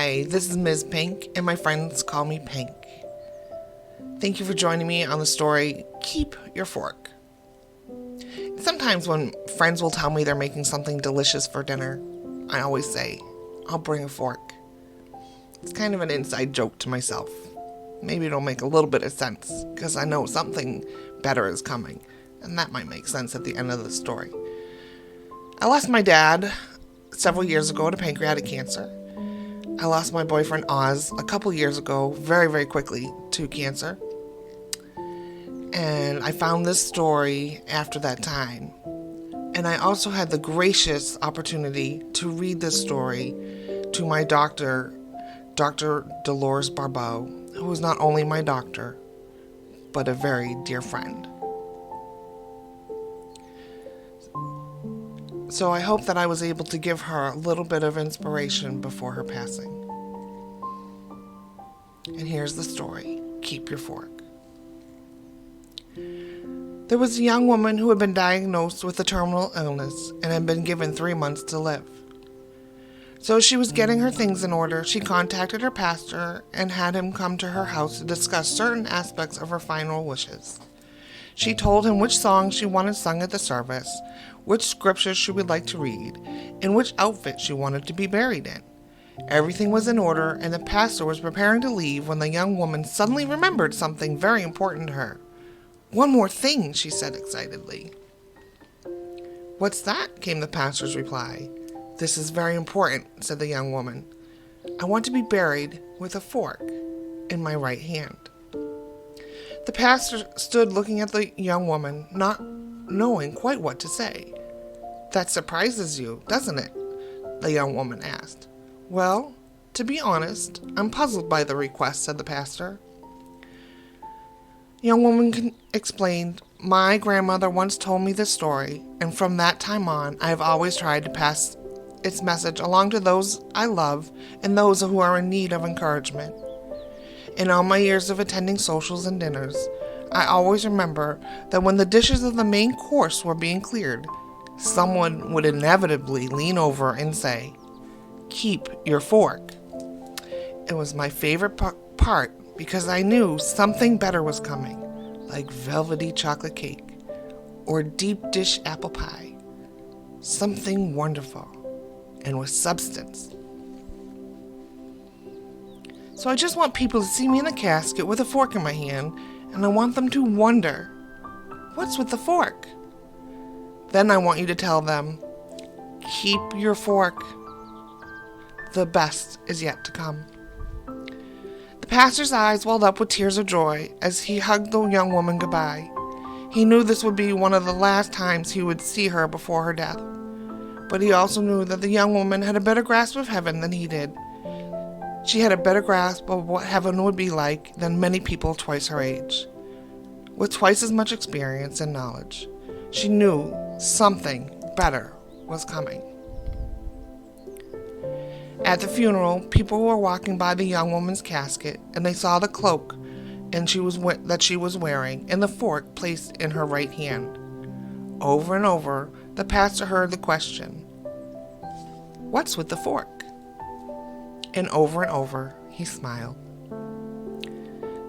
Hi, this is Ms. Pink, and my friends call me Pink. Thank you for joining me on the story, Keep Your Fork. Sometimes when friends will tell me they're making something delicious for dinner, I always say, I'll bring a fork. It's kind of an inside joke to myself. Maybe it'll make a little bit of sense, because I know something better is coming, and that might make sense at the end of the story. I lost my dad several years ago to pancreatic cancer. I lost my boyfriend Oz a couple years ago, very, very quickly, to cancer. And I found this story after that time. And I also had the gracious opportunity to read this story to my doctor, Dr. Dolores Barbeau, who is not only my doctor, but a very dear friend. So I hope that I was able to give her a little bit of inspiration before her passing. And here's the story, Keep Your Fork. There was a young woman who had been diagnosed with a terminal illness and had been given 3 months to live. So as she was getting her things in order, she contacted her pastor and had him come to her house to discuss certain aspects of her final wishes. She told him which songs she wanted sung at the service, which scriptures she would like to read, and which outfit she wanted to be buried in. Everything was in order, and the pastor was preparing to leave when the young woman suddenly remembered something very important to her. "One more thing," she said excitedly. "What's that?" came the pastor's reply. "This is very important," said the young woman. "I want to be buried with a fork in my right hand." The pastor stood looking at the young woman, not knowing quite what to say. "That surprises you, doesn't it?" the young woman asked. "Well, to be honest, I'm puzzled by the request," said the pastor. The young woman explained, "My grandmother once told me this story, and from that time on, I have always tried to pass its message along to those I love and those who are in need of encouragement. In all my years of attending socials and dinners, I always remember that when the dishes of the main course were being cleared, someone would inevitably lean over and say, 'Keep your fork.' It was my favorite part because I knew something better was coming, like velvety chocolate cake or deep dish apple pie. Something wonderful and with substance. So I just want people to see me in a casket with a fork in my hand, and I want them to wonder, what's with the fork? Then I want you to tell them, keep your fork. The best is yet to come." The pastor's eyes welled up with tears of joy as he hugged the young woman goodbye. He knew this would be one of the last times he would see her before her death. But he also knew that the young woman had a better grasp of heaven than he did. She had a better grasp of what heaven would be like than many people twice her age. With twice as much experience and knowledge, she knew something better was coming. At the funeral, people were walking by the young woman's casket, and they saw the cloak that she was wearing and the fork placed in her right hand. Over and over, the pastor heard the question, "What's with the fork?" And over, he smiled.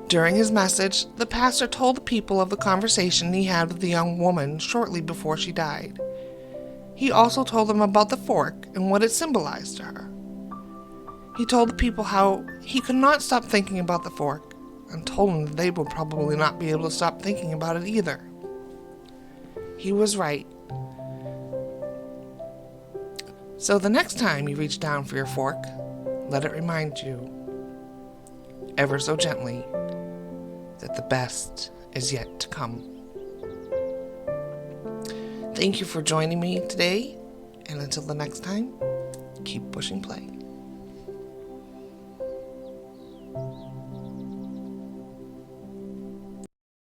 During his message, the pastor told the people of the conversation he had with the young woman shortly before she died. He also told them about the fork and what it symbolized to her. He told the people how he could not stop thinking about the fork, and told them that they would probably not be able to stop thinking about it either. He was right. So the next time you reach down for your fork, let it remind you, ever so gently, that the best is yet to come. Thank you for joining me today, and until the next time, keep pushing play.